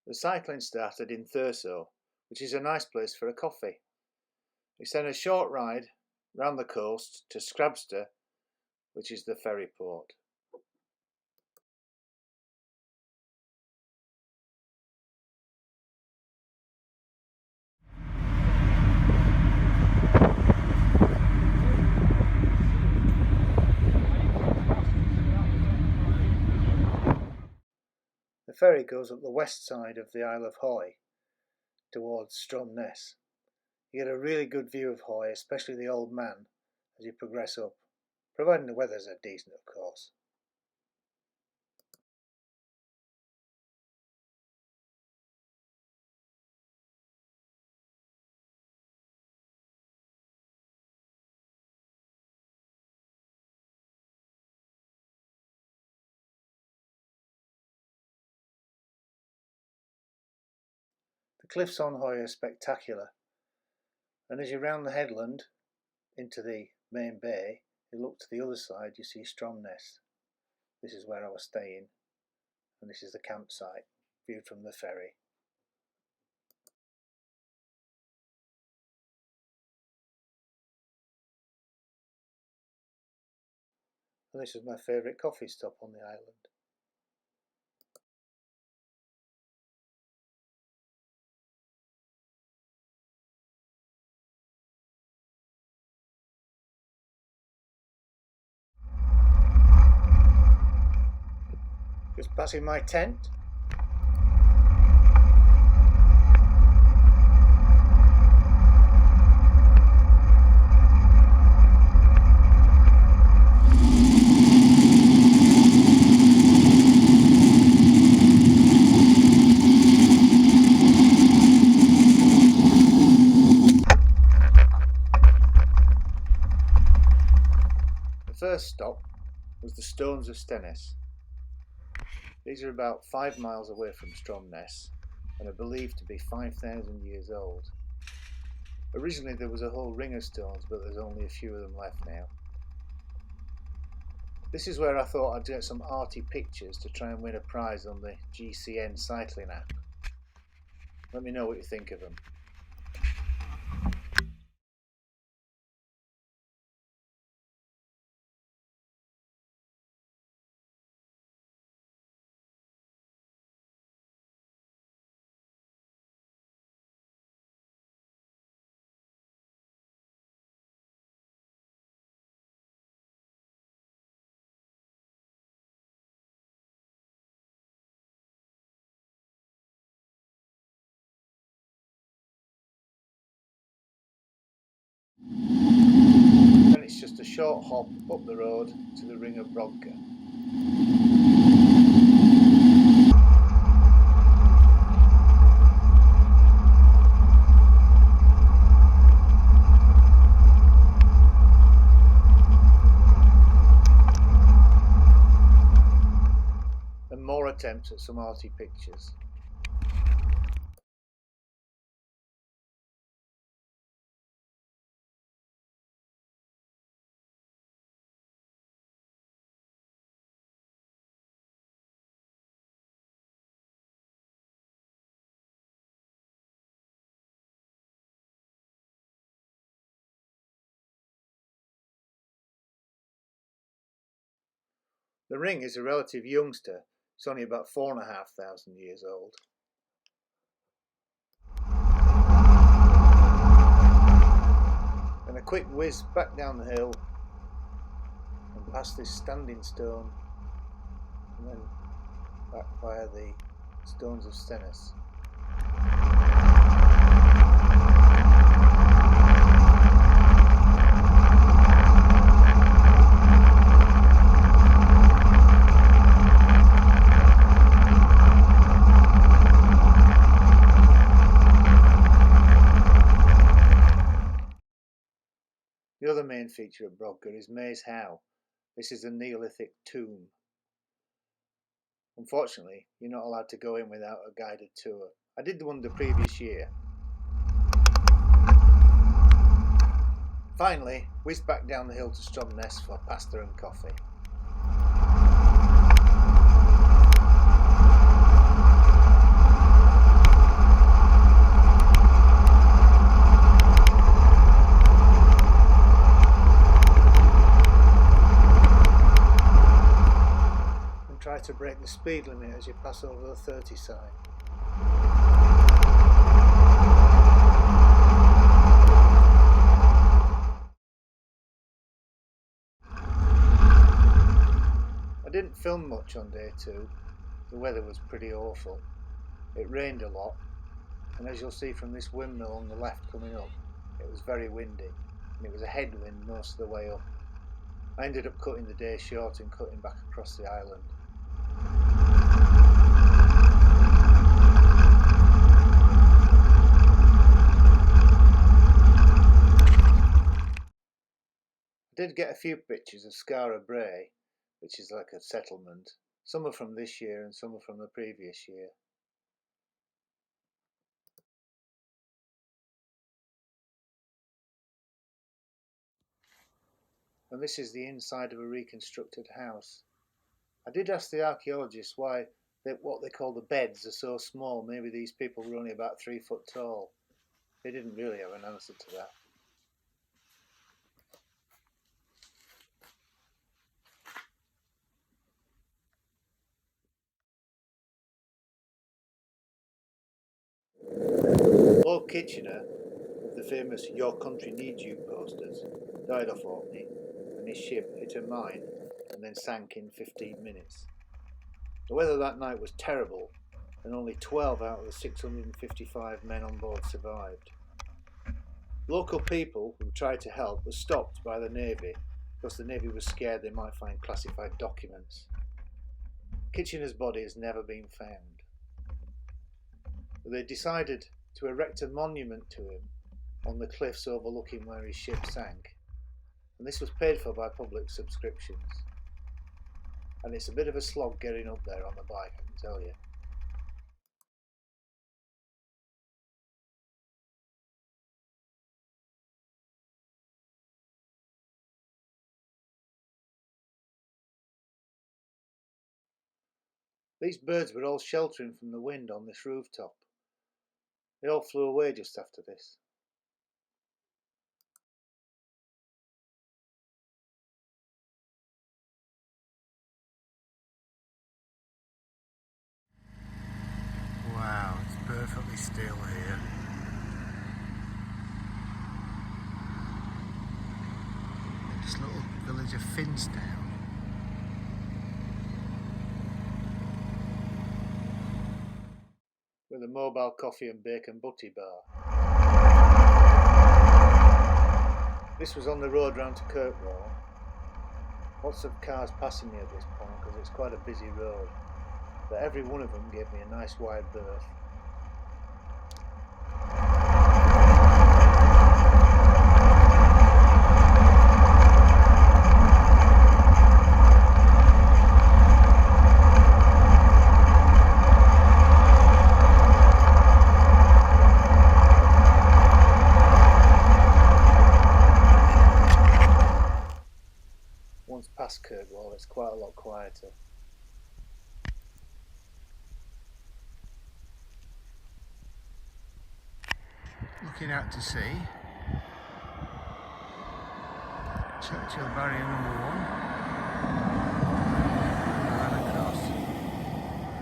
The cycling started in Thurso, which is a nice place for a coffee. It's then a short ride round the coast to Scrabster, which is the ferry port. The ferry goes up the west side of the Isle of Hoy towards Stromness. You get a really good view of Hoy, especially the Old Man, as you progress up, providing the weathers are decent, of course. The cliffs on Hoy are spectacular, and as you round the headland into the main bay, you look to the other side, you see Stromness. This is where I was staying, and this is the campsite, viewed from the ferry. And this is my favourite coffee stop on the island. Just passing my tent. The first stop was the Stones of Stennis. These are about 5 miles away from Stromness and are believed to be 5,000 years old. Originally there was a whole ring of stones, but there's only a few of them left now. This is where I thought I'd get some arty pictures to try and win a prize on the GCN cycling app. Let me know what you think of them. Then it's just a short hop up the road to the Ring of Brodgar. And more attempts at some arty pictures. The ring is a relative youngster. It's only about 4,500 years old. And a quick whiz back down the hill and past this standing stone, and then back via the Stones of Stennis. The other main feature of Brodgar is Maze Howe. This is a Neolithic tomb. Unfortunately, you're not allowed to go in without a guided tour. I did one the previous year. Finally, whizzed back down the hill to Stromness for pasta and coffee. to break the speed limit as you pass over the 30 sign. I didn't film much on day 2. The weather was pretty awful. It rained a lot, and as you'll see from this windmill on the left coming up, it was very windy, and it was a headwind most of the way up. I ended up cutting the day short and cutting back across the island. I did get a few pictures of Skara Brae, which is like a settlement. Some are from this year and some are from the previous year. And this is the inside of a reconstructed house. I did ask the archaeologists why what they call the beds are so small. Maybe these people were only about 3 foot tall. They didn't really have an answer to that. Lord Kitchener, of the famous "Your Country Needs You" posters, died off Orkney, and his ship hit a mine and then sank in 15 minutes. The weather that night was terrible, and only 12 out of the 655 men on board survived. Local people who tried to help were stopped by the Navy because the Navy was scared they might find classified documents. Kitchener's body has never been found. They decided to erect a monument to him on the cliffs overlooking where his ship sank, and this was paid for by public subscriptions. And it's a bit of a slog getting up there on the bike, I can tell you. These birds were all sheltering from the wind on this rooftop. They all flew away just after this. Wow, it's perfectly still here. This little village of Finstown. With a mobile coffee and bacon butty bar. This was on the road round to Kirkwall. Lots of cars passing me at this point because it's quite a busy road, but every one of them gave me a nice wide berth. Once past Kirkwall, it's quite a lot quieter. Looking out to sea, Churchill Barrier #1, and across,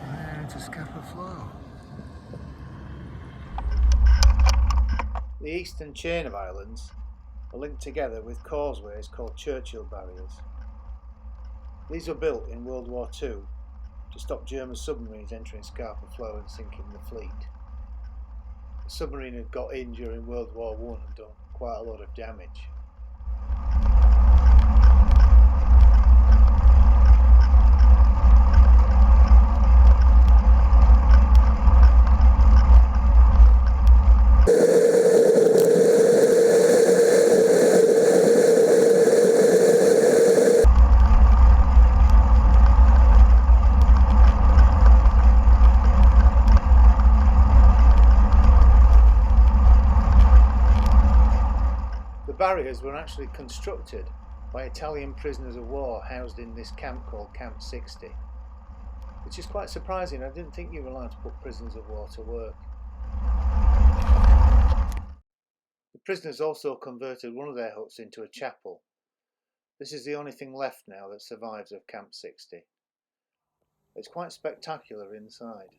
and there into Scapa Flow. The eastern chain of islands are linked together with causeways called Churchill Barriers. These were built in World War II to stop German submarines entering Scapa Flow and sinking the fleet. The submarine had got in during World War I and done quite a lot of damage. The barriers were actually constructed by Italian prisoners of war housed in this camp called Camp 60, which is quite surprising. I didn't think you were allowed to put prisoners of war to work. The prisoners also converted one of their huts into a chapel. This is the only thing left now that survives of Camp 60. It's quite spectacular inside.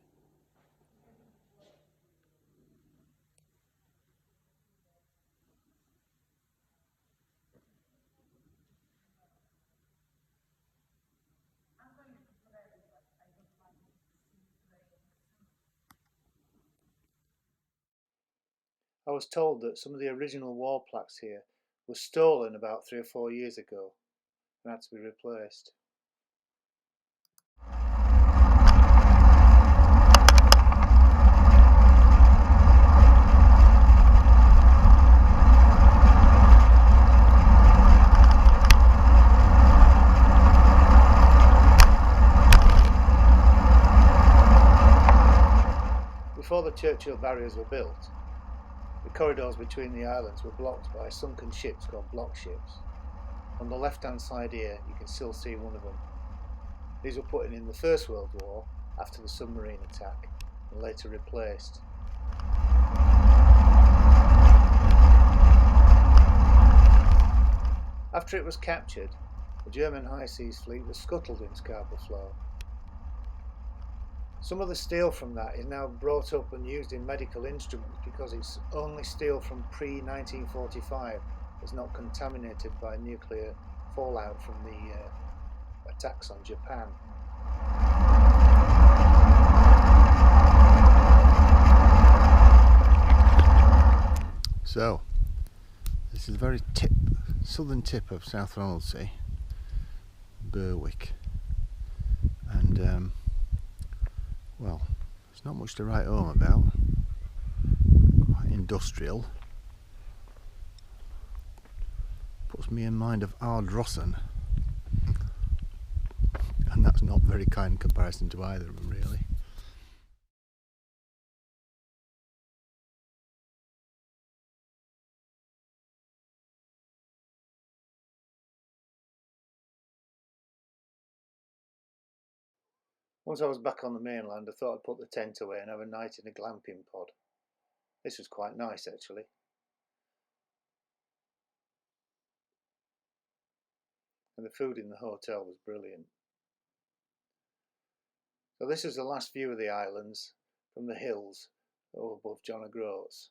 I was told that some of the original wall plaques here were stolen about 3 or 4 years ago and had to be replaced. Before the Churchill barriers were built, the corridors between the islands were blocked by sunken ships called block ships. On the left hand side here you can still see one of them. These were put in the First World War after the submarine attack and later replaced. After it was captured, the German High Seas fleet was scuttled in Scarborough Flow. Some of the steel from that is now brought up and used in medical instruments because it's only steel from pre-1945 that's not contaminated by nuclear fallout from the attacks on Japan. So, this is the very southern tip of South Ronaldsay, Berwick, and well, there's not much to write home about. Quite industrial. Puts me in mind of Ardrossan, and that's not very kind in comparison to either of them, really. Once I was back on the mainland, I thought I'd put the tent away and have a night in a glamping pod. This was quite nice, actually. And the food in the hotel was brilliant. So this is the last view of the islands from the hills over above John O'Groats.